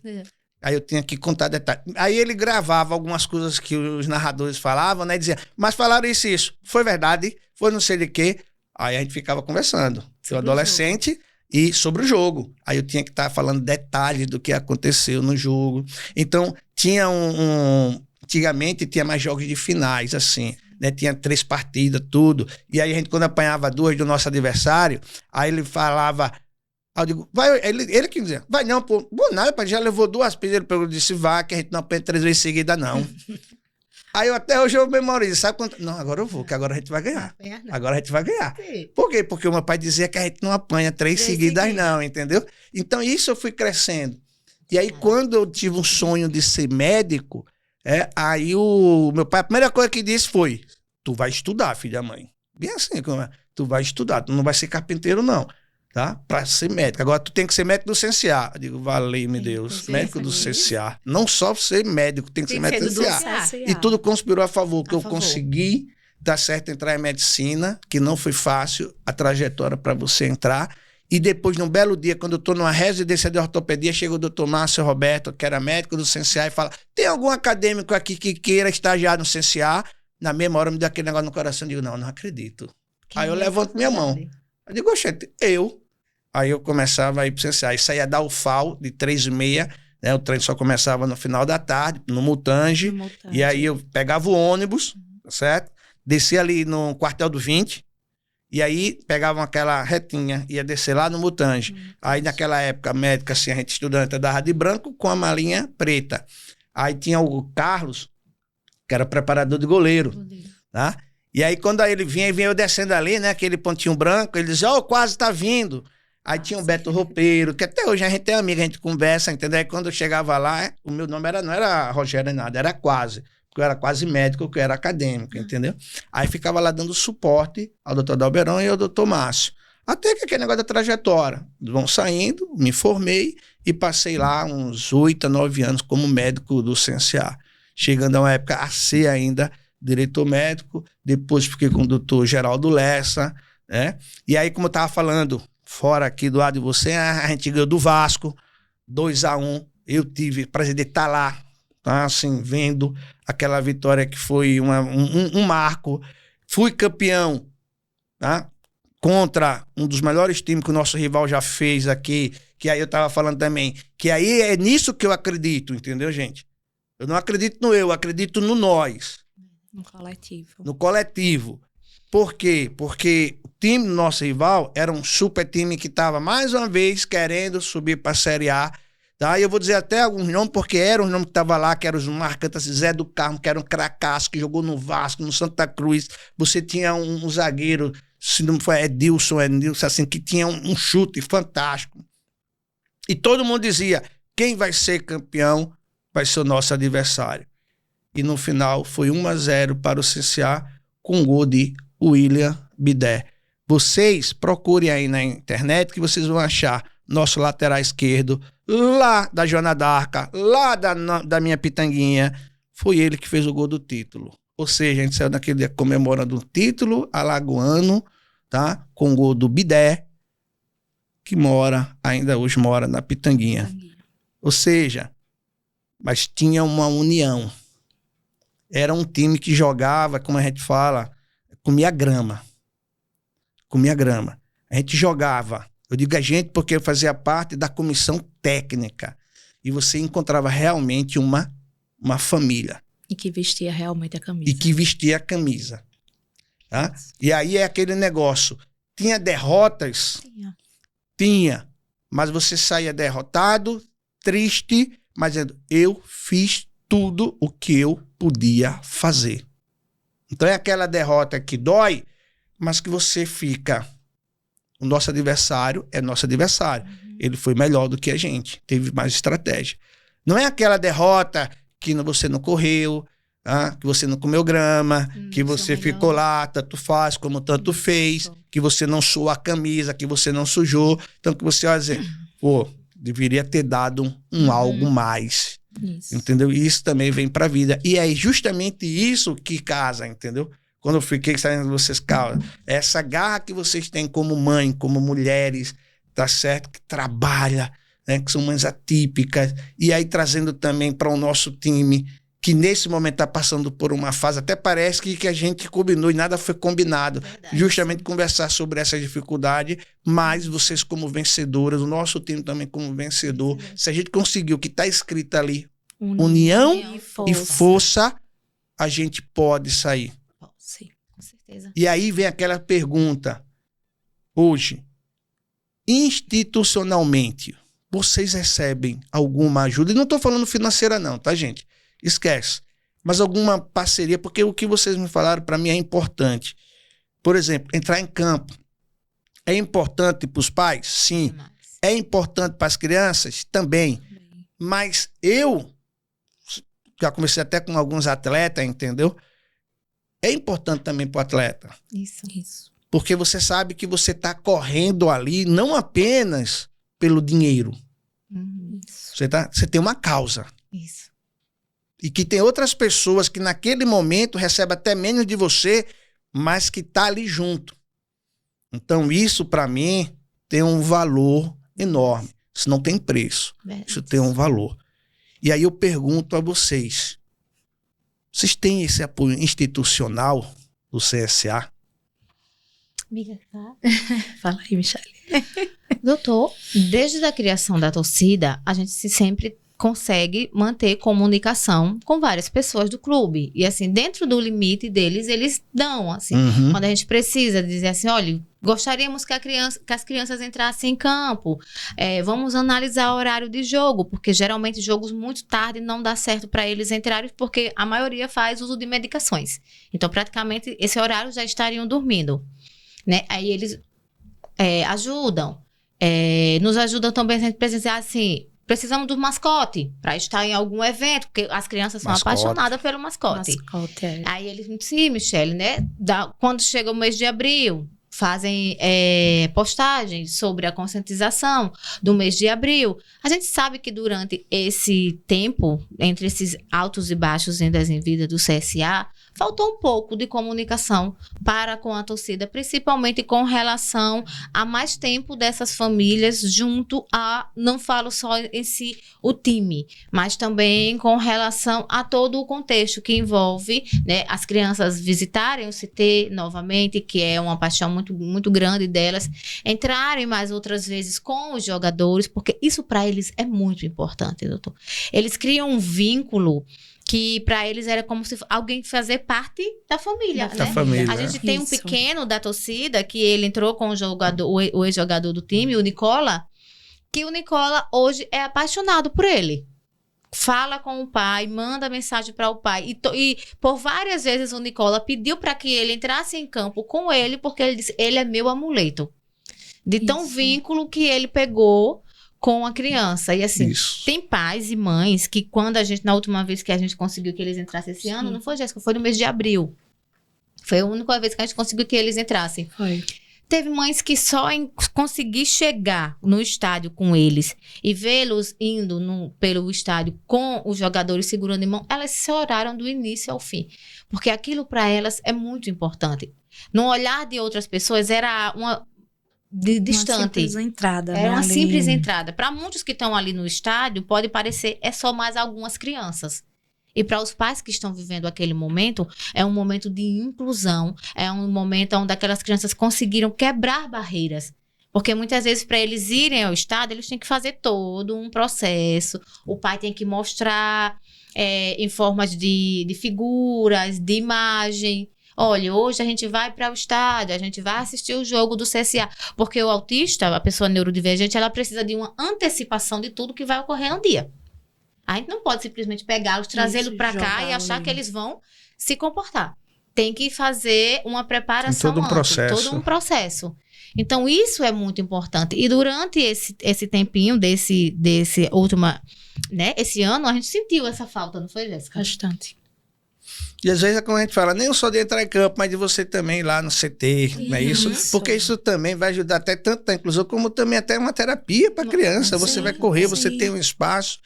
Aí eu tinha que contar detalhes. Aí ele gravava algumas coisas que os narradores falavam, né? E dizia: mas falaram isso. Foi verdade? Foi não sei de quê. Aí a gente ficava conversando. Eu adolescente e sobre o jogo. Aí eu tinha que estar falando detalhes do que aconteceu no jogo. Então, tinha antigamente tinha mais jogos de finais, assim, né? Tinha 3 partidas, tudo. E aí a gente, quando apanhava 2 do nosso adversário, aí ele falava... Aí eu digo: vai, ele que dizia: vai não, pô, bom nada, já levou 2 vezes. Ele pegou e disse: vai, que a gente não apanha 3 vezes seguida, não. Aí até hoje eu memorizo, sabe quanto? Não, agora eu vou, que agora a gente vai ganhar. Agora a gente vai ganhar. Por quê? Porque o meu pai dizia que a gente não apanha 3 seguidas, não, entendeu? Então isso eu fui crescendo. E aí quando eu tive um sonho de ser médico, aí o meu pai, a primeira coisa que disse foi: tu vai estudar, filha da mãe. Bem assim, tu vai estudar, tu não vai ser carpinteiro, não. Tá? Pra ser médico. Agora tu tem que ser médico do CCA. Eu digo: valeu-me Deus. Médico do CCA. Não só ser médico, tem que ser médico do CCA. E tudo conspirou a favor, que eu consegui, dar certo, entrar em medicina, que não foi fácil a trajetória para você entrar. E depois, num belo dia, quando eu tô numa residência de ortopedia, chega o doutor Márcio Roberto, que era médico do CCA, e fala: tem algum acadêmico aqui que queira estagiar no CCA? Na mesma hora me dá aquele negócio no coração. Eu digo: não acredito. Aí eu levanto minha mão. Eu digo: oxente, eu. Aí eu começava a ir pro CCA. Aí saía da UFAL de 3h30, né? O treino só começava no final da tarde, no Mutange. E aí eu pegava o ônibus, certo? Descia ali no quartel do 20. E aí pegavam aquela retinha, ia descer lá no Mutange. Aí naquela época, médica, assim, a gente estudante andava de branco com a malinha preta. Aí tinha o Carlos, que era preparador de goleiro. Tá? E aí quando ele vinha eu descendo ali, né? Aquele pontinho branco, ele dizia: ó, quase tá vindo. Aí tinha o Beto Roupeiro, que até hoje a gente é amigo, a gente conversa, entendeu? Aí quando eu chegava lá, o meu nome não era Rogério nada, era quase. Porque eu era quase médico, que eu era acadêmico, entendeu? Aí ficava lá dando suporte ao doutor Dalberão e ao doutor Márcio. Até que aquele negócio da trajetória. Vão saindo, me formei e passei lá uns 8 a 9 anos como médico do CNCA. Chegando a uma época a ser ainda diretor médico, depois fiquei com o doutor Geraldo Lessa, né? E aí, como eu estava falando, fora aqui do lado de você, a gente ganhou do Vasco, 2-1. Eu tive o prazer de estar lá, tá? Assim, vendo aquela vitória que foi um marco. Fui campeão, tá? Contra um dos melhores times que o nosso rival já fez aqui, que aí eu estava falando também, que aí é nisso que eu acredito, entendeu, gente? Eu não acredito no eu acredito no nós. No coletivo. No coletivo. Por quê? Porque o time do nosso rival era um super time que estava, mais uma vez, querendo subir para a Série A. Tá? E eu vou dizer até alguns nomes, porque eram os nomes que estavam lá, que eram os marcantes, assim, Zé do Carmo, que era um cracaço, que jogou no Vasco, no Santa Cruz. Você tinha um zagueiro, se não foi Edilson, assim, que tinha um chute fantástico. E todo mundo dizia, quem vai ser campeão vai ser o nosso adversário. E no final foi 1-0 para o CSA, com gol de William Bidé. Vocês procurem aí na internet que vocês vão achar nosso lateral esquerdo, lá da Joana d'Arca, lá da minha Pitanguinha. Foi ele que fez o gol do título. Ou seja, a gente saiu naquele dia comemorando o título alagoano, tá? Com o gol do Bidé, que ainda hoje mora na Pitanguinha. Ou seja, mas tinha uma união. Era um time que jogava, como a gente fala, comia grama. Comia grama. A gente jogava. Eu digo a gente porque eu fazia parte da comissão técnica. E você encontrava realmente uma família. E que vestia realmente a camisa. E que vestia a camisa. Tá? E aí é aquele negócio. Tinha derrotas? Tinha. Mas você saía derrotado, triste, mas eu fiz tudo o que eu podia fazer. Então é aquela derrota que dói, mas que você fica... O nosso adversário é nosso adversário. Ele foi melhor do que a gente. Teve mais estratégia. Não é aquela derrota que você não correu, que você não comeu grama, que você ficou lá, tanto faz como tanto fez, que você não suou a camisa, que você não sujou. Então que você vai dizer, pô, deveria ter dado algo mais. Isso. Entendeu? E isso também vem pra vida. E é justamente isso que casa, entendeu? Quando eu fiquei sabendo de vocês, cara, essa garra que vocês têm como mãe, como mulheres, tá certo? Que trabalha, né? Que são mães atípicas. E aí trazendo também para o nosso time, que nesse momento está passando por uma fase, até parece que a gente combinou e nada foi combinado. Verdade. Justamente conversar sobre essa dificuldade, mas vocês como vencedoras, o nosso time também como vencedor. Se a gente conseguiu o que está escrito ali, união e força, a gente pode sair. Sim, com certeza. E aí vem aquela pergunta. Hoje, institucionalmente, vocês recebem alguma ajuda? E não estou falando financeira não, tá, gente? Esquece. Mas alguma parceria, porque o que vocês me falaram para mim é importante. Por exemplo, entrar em campo. É importante para os pais? Sim. É importante para as crianças? Também. Mas eu já conversei até com alguns atletas, entendeu? É importante também para o atleta. Isso. Porque você sabe que você está correndo ali não apenas pelo dinheiro. Você tem uma causa. Isso. E que tem outras pessoas que naquele momento recebem até menos de você, mas que tá ali junto. Então isso para mim tem um valor enorme. Isso não tem preço. Isso tem um valor. E aí eu pergunto a vocês têm esse apoio institucional do CSA? Amiga, tá? Fala aí, Michele. Doutor, desde a criação da torcida, a gente sempre consegue manter comunicação com várias pessoas do clube. E assim, dentro do limite deles, eles dão, assim. Quando a gente precisa dizer assim, olha, gostaríamos que as crianças entrassem em campo. Vamos analisar o horário de jogo, porque geralmente jogos muito tarde não dá certo para eles entrarem, porque a maioria faz uso de medicações. Então, praticamente, esse horário já estariam dormindo. Né? Aí eles ajudam. Nos ajudam também a gente precisar, assim... Precisamos do mascote para estar em algum evento, porque as crianças são apaixonadas pelo mascote. Aí eles dizem, sim, Michele, né? Quando chega o mês de abril, fazem postagens sobre a conscientização do mês de abril. A gente sabe que durante esse tempo, entre esses altos e baixos em vida do CSA, faltou um pouco de comunicação para com a torcida, principalmente com relação a mais tempo dessas famílias junto a, não falo só em si o time, mas também com relação a todo o contexto que envolve, né, as crianças visitarem o CT novamente, que é uma paixão muito, muito grande delas, entrarem mais outras vezes com os jogadores, porque isso para eles é muito importante, doutor. Eles criam um vínculo que para eles era como se alguém fazer parte da família, Da né? família. A gente tem um Isso. pequeno da torcida que ele entrou com o ex-jogador do time, o Nicola, que o Nicola hoje é apaixonado por ele. Fala com o pai, manda mensagem para o pai. E por várias vezes o Nicola pediu para que ele entrasse em campo com ele, porque ele disse, ele é meu amuleto. De tão Isso. vínculo que ele pegou com a criança. E assim, Isso. tem pais e mães que quando na última vez que a gente conseguiu que eles entrassem esse ano, Sim. não foi, Jéssica? Foi no mês de abril. Foi a única vez que a gente conseguiu que eles entrassem. Foi. Teve mães que só em conseguir chegar no estádio com eles e vê-los indo pelo estádio com os jogadores segurando em mão, elas choraram do início ao fim. Porque aquilo para elas é muito importante. No olhar de outras pessoas era distante. Uma simples entrada, Era né, uma ali. simples entrada. Para muitos que estão ali no estádio, pode parecer é só mais algumas crianças. E para os pais que estão vivendo aquele momento, é um momento de inclusão, é um momento onde aquelas crianças conseguiram quebrar barreiras. Porque muitas vezes, para eles irem ao estádio, eles têm que fazer todo um processo. O pai tem que mostrar em formas de figuras, de imagem. Olha, hoje a gente vai para o estádio, a gente vai assistir o jogo do CSA. Porque o autista, a pessoa neurodivergente, ela precisa de uma antecipação de tudo que vai ocorrer no dia. A gente não pode simplesmente pegá-los, trazê-los para cá e achar que eles vão se comportar. Tem que fazer uma preparação Tem todo um processo. todo um processo. Então, isso é muito importante. E durante esse tempinho, desse último, né, esse ano, a gente sentiu essa falta, não foi, Jéssica? Bastante. E às vezes é como a gente fala, nem só de entrar em campo, mas de você também ir lá no CT, não é isso? Isso. Porque isso também vai ajudar até tanto na inclusão, como também até uma terapia para criança. Você Sim, vai correr, você sim. tem um espaço.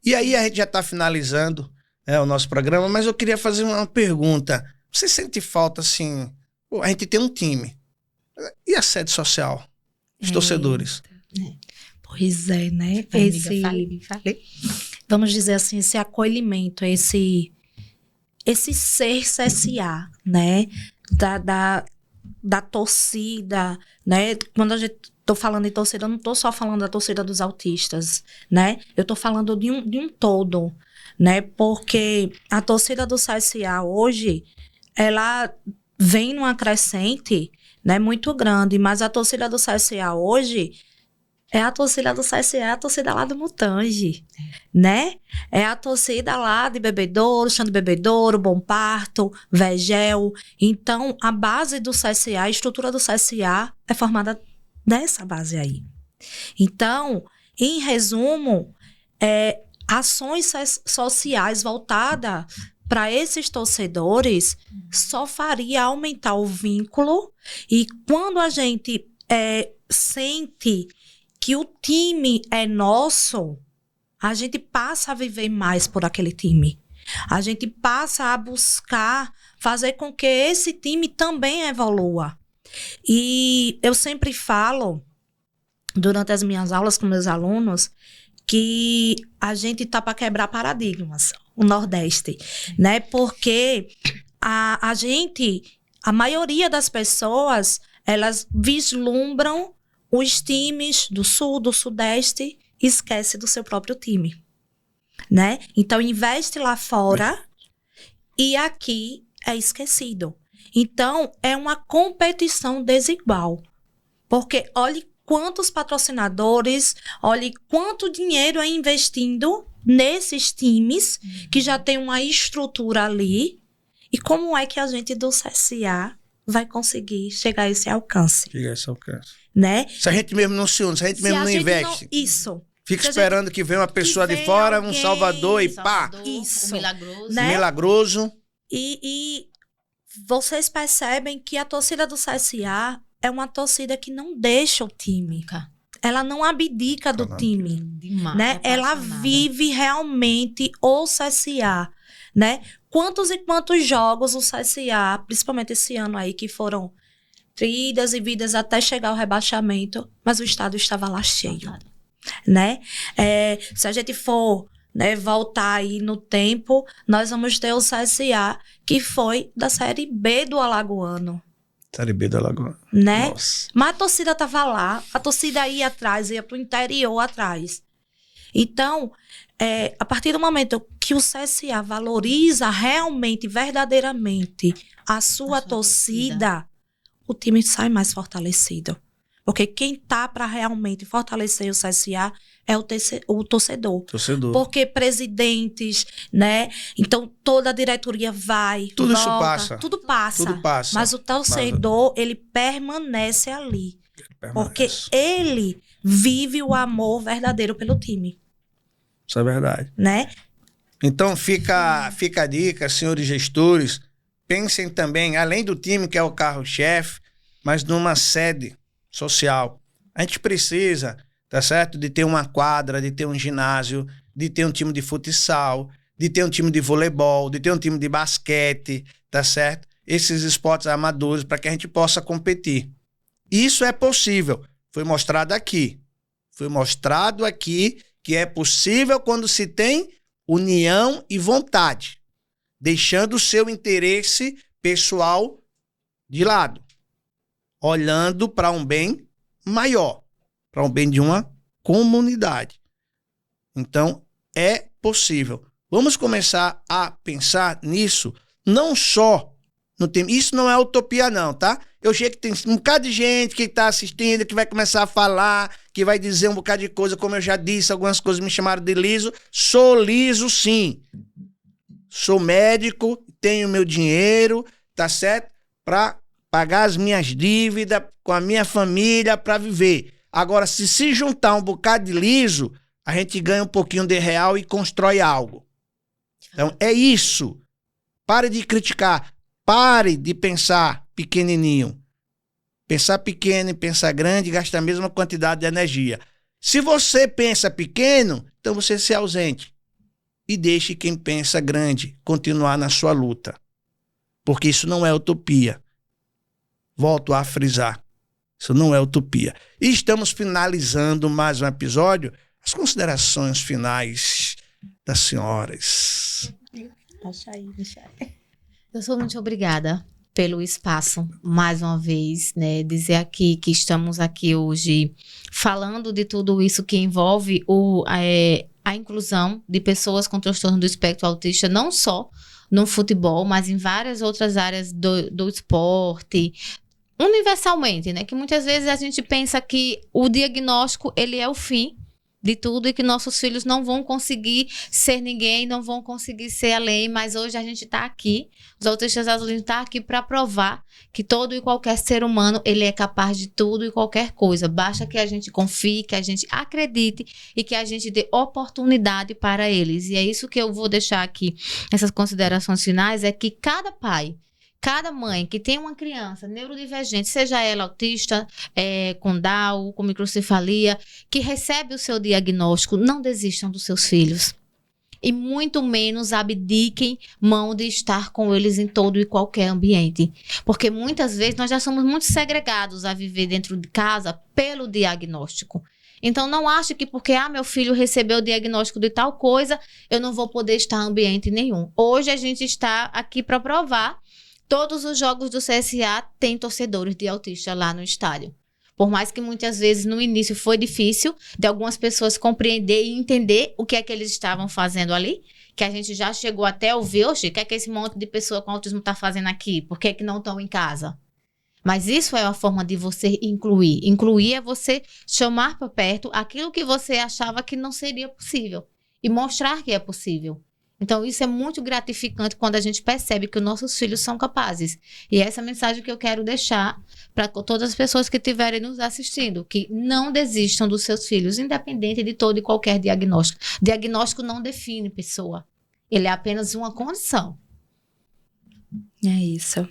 E aí a gente já está finalizando o nosso programa, mas eu queria fazer uma pergunta. Você sente falta, assim, a gente tem um time. E a sede social? Os torcedores? Pois é, né? Amiga, falei. Vamos dizer assim, esse acolhimento, esse ser CSA, né? Da torcida, né? Quando a gente tô falando em torcida, eu não tô só falando da torcida dos autistas, né? Eu tô falando de um todo, né? Porque a torcida do CSA hoje, ela vem numa crescente, né, muito grande, mas a torcida do CSA hoje é a torcida do CSA, é a torcida lá do Mutange, né? É a torcida lá de Bebedouro, Chão de Bebedouro, Bom Parto, Vegel. Então, a base do CSA, a estrutura do CSA é formada dessa base aí. Então, em resumo, ações sociais voltadas para esses torcedores só faria aumentar o vínculo. E quando a gente sente que o time é nosso, a gente passa a viver mais por aquele time. A gente passa a buscar fazer com que esse time também evolua. E eu sempre falo, durante as minhas aulas com meus alunos, que a gente tá para quebrar paradigmas, o Nordeste, né? Porque a maioria das pessoas, elas vislumbram os times do Sul, do Sudeste, e esquece do seu próprio time, né? Então, investe lá fora e aqui é esquecido. Então, é uma competição desigual. Porque olhe quantos patrocinadores, olhe quanto dinheiro é investindo nesses times que já tem uma estrutura ali. E como é que a gente do CSA vai conseguir chegar a esse alcance? Chega a esse alcance. Né? Se a gente mesmo não se une, se a gente mesmo não investe. Isso. Fica Se a esperando que venha uma pessoa de vem fora, um alguém, Salvador e pá, Isso. Um milagroso. Né? milagroso. E vocês percebem que a torcida do CSA é uma torcida que não deixa o time. Nunca. Ela não abdica do Não time. Demais. Né? Ela Apaixonada. vive realmente o CSA. Né? Quantos e quantos jogos o CSA, principalmente esse ano aí, que foram idas e vidas até chegar ao rebaixamento, mas o estádio estava lá cheio. Né? Se a gente for, né, voltar aí no tempo, nós vamos ter o CSA, que foi da Série B do Alagoano. Série B da Lagoa. Né? Nossa. Mas a torcida estava lá, a torcida ia atrás, ia para o interior atrás. Então, a partir do momento que que o CSA valoriza realmente, verdadeiramente a sua torcida, o time sai mais fortalecido. Porque quem tá para realmente fortalecer o CSA é o torcedor. Porque presidentes, né? Então, toda a diretoria vai, Tudo volta, isso passa. Tudo passa. Mas o torcedor, ele permanece ali. Porque ele vive o amor verdadeiro pelo time. Isso é verdade. Né? Então, fica a dica, senhores gestores, pensem também, além do time, que é o carro-chefe, mas numa sede social. A gente precisa, tá certo? De ter uma quadra, de ter um ginásio, de ter um time de futsal, de ter um time de voleibol, de ter um time de basquete, tá certo? Esses esportes amadores para que a gente possa competir. Isso é possível. Foi mostrado aqui. Foi mostrado aqui que é possível quando se tem união e vontade, deixando o seu interesse pessoal de lado, olhando para um bem maior, para um bem de uma comunidade. Então, é possível. Vamos começar a pensar nisso, não só no tema. Isso não é utopia não, tá? Eu sei que tem um bocado de gente que está assistindo, que vai começar a falar, que vai dizer um bocado de coisa, como eu já disse, algumas coisas me chamaram de liso. Sou liso, sim. Sou médico, tenho meu dinheiro, tá certo? Para pagar as minhas dívidas com a minha família para viver. Agora, se juntar um bocado de liso, a gente ganha um pouquinho de real e constrói algo. Então, é isso. Pare de criticar. Pare de pensar pequenininho. Pensar pequeno e pensar grande gasta a mesma quantidade de energia. Se você pensa pequeno, então você se ausente. E deixe quem pensa grande continuar na sua luta. Porque isso não é utopia. Volto a frisar. Isso não é utopia. E estamos finalizando mais um episódio. As considerações finais das senhoras. Eu sou muito obrigada pelo espaço, mais uma vez, né? Dizer aqui que estamos aqui hoje falando de tudo isso que envolve a inclusão de pessoas com transtorno do espectro autista, não só no futebol, mas em várias outras áreas do esporte, universalmente, né? Que muitas vezes a gente pensa que o diagnóstico, ele é o fim de tudo e que nossos filhos não vão conseguir ser ninguém, não vão conseguir ser além, mas hoje a gente está aqui, os autistas azulinos estão aqui para provar que todo e qualquer ser humano, ele é capaz de tudo e qualquer coisa, basta que a gente confie, que a gente acredite e que a gente dê oportunidade para eles, e é isso que eu vou deixar aqui, essas considerações finais, é que cada pai, cada mãe que tem uma criança neurodivergente, seja ela autista, com Down, com microcefalia, que recebe o seu diagnóstico, não desistam dos seus filhos. E muito menos abdiquem mão de estar com eles em todo e qualquer ambiente. Porque muitas vezes nós já somos muito segregados a viver dentro de casa pelo diagnóstico. Então não ache que porque meu filho recebeu o diagnóstico de tal coisa, eu não vou poder estar em ambiente nenhum. Hoje a gente está aqui para provar. Todos os jogos do CSA têm torcedores de autista lá no estádio. Por mais que muitas vezes no início foi difícil de algumas pessoas compreender e entender o que é que eles estavam fazendo ali, que a gente já chegou até a ouvir, o que é que esse monte de pessoa com autismo está fazendo aqui? Por que é que não estão em casa? Mas isso é uma forma de você incluir. Incluir é você chamar para perto aquilo que você achava que não seria possível e mostrar que é possível. Então, isso é muito gratificante quando a gente percebe que os nossos filhos são capazes. E essa é a mensagem que eu quero deixar para todas as pessoas que estiverem nos assistindo, que não desistam dos seus filhos, independente de todo e qualquer diagnóstico. Diagnóstico não define pessoa. Ele é apenas uma condição. É isso.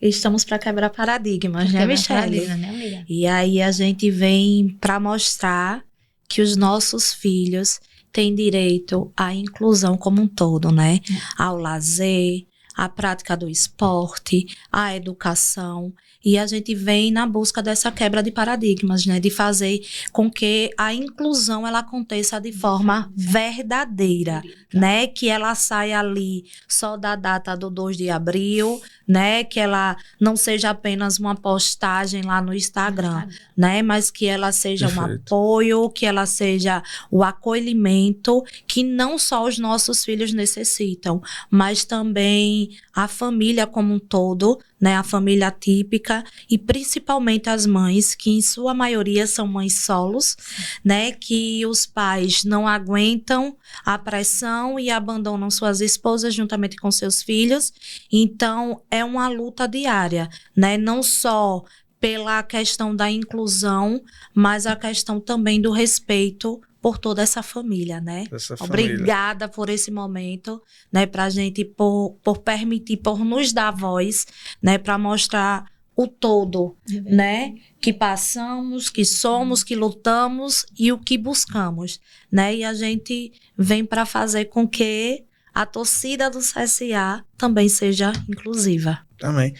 Estamos para quebrar paradigmas, né, Michele? Né, amiga? E aí a gente vem para mostrar que os nossos filhos tem direito à inclusão como um todo, né? Ao lazer, a prática do esporte, a educação, e a gente vem na busca dessa quebra de paradigmas, né, de fazer com que a inclusão ela aconteça de forma verdadeira, né, que ela saia ali só da data do 2 de abril, né, que ela não seja apenas uma postagem lá no Instagram, né, mas que ela seja um apoio, que ela seja o acolhimento que não só os nossos filhos necessitam, mas também a família como um todo, né, a família típica e principalmente as mães, que em sua maioria são mães solos, né, que os pais não aguentam a pressão e abandonam suas esposas juntamente com seus filhos. Então, é uma luta diária, né, não só pela questão da inclusão, mas a questão também do respeito por toda essa família, né? Obrigada por esse momento, né? Pra gente, por permitir, por nos dar voz, né? Pra mostrar o todo, né? Que passamos, que somos, que lutamos e o que buscamos, né? E a gente vem para fazer com que a torcida do CSA também seja inclusiva. Também.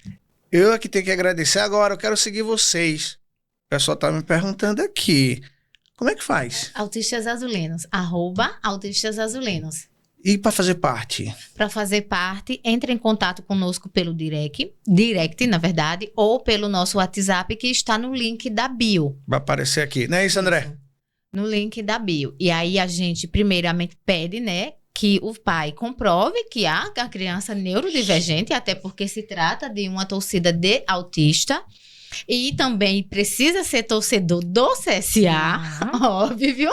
Eu aqui tenho que agradecer agora, eu quero seguir vocês. O pessoal tá me perguntando aqui. Como é que faz? Autistas Azulinos, @Autistas Azulinos. E para fazer parte? Para fazer parte, entre em contato conosco pelo direct, na verdade, ou pelo nosso WhatsApp, que está no link da bio. Vai aparecer aqui, não é isso, André? Isso. No link da bio. E aí a gente primeiramente pede, né, que o pai comprove que há a criança neurodivergente, até porque se trata de uma torcida de autista. E também precisa ser torcedor do CSA, óbvio,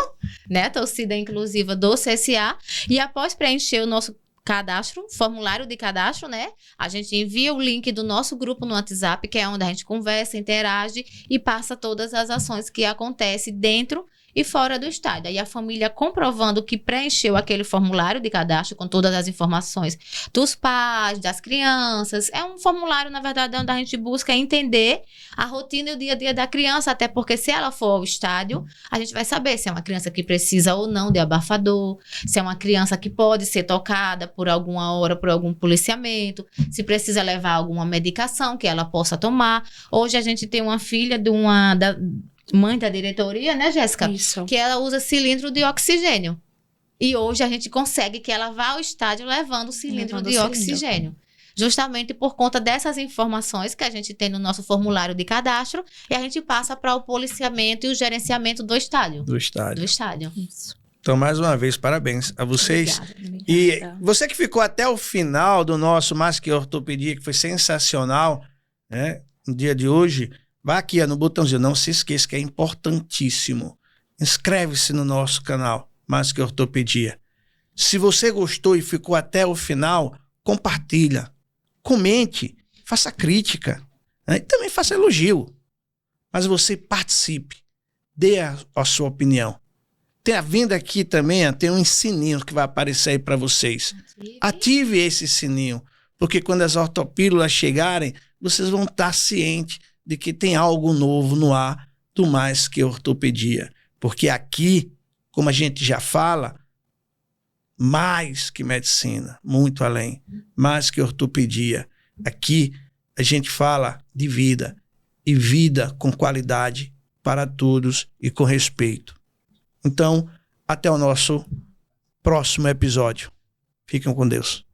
né? Torcida inclusiva do CSA. E após preencher o nosso cadastro, formulário de cadastro, né? A gente envia o link do nosso grupo no WhatsApp, que é onde a gente conversa, interage e passa todas as ações que acontecem dentro e fora do estádio. Aí a família comprovando que preencheu aquele formulário de cadastro com todas as informações dos pais, das crianças. É um formulário, na verdade, onde a gente busca entender a rotina e o dia a dia da criança, até porque se ela for ao estádio, a gente vai saber se é uma criança que precisa ou não de abafador, se é uma criança que pode ser tocada por alguma hora, por algum policiamento, se precisa levar alguma medicação que ela possa tomar. Hoje a gente tem uma filha de mãe da diretoria, né, Jéssica? Isso. Que ela usa cilindro de oxigênio. E hoje a gente consegue que ela vá ao estádio levando o cilindro de oxigênio. Justamente por conta dessas informações que a gente tem no nosso formulário de cadastro e a gente passa para o policiamento e o gerenciamento do estádio. Do estádio. Do estádio. Isso. Então, mais uma vez, parabéns a vocês. Obrigada. E você que ficou até o final do nosso Mais Que Ortopedia, que foi sensacional, né? No dia de hoje, vá aqui no botãozinho, não se esqueça que é importantíssimo. Inscreve-se no nosso canal, Mais Que Ortopedia. Se você gostou e ficou até o final, compartilha, comente, faça crítica, né? E também faça elogio. Mas você participe, dê a sua opinião. Tem a vinda aqui também, tem um sininho que vai aparecer aí para vocês. Ative esse sininho, porque quando as ortopílulas chegarem, vocês vão estar cientes de que tem algo novo no ar do Mais Que Ortopedia. Porque aqui, como a gente já fala, mais que medicina, muito além, mais que ortopedia. Aqui a gente fala de vida, e vida com qualidade para todos e com respeito. Então, até o nosso próximo episódio. Fiquem com Deus.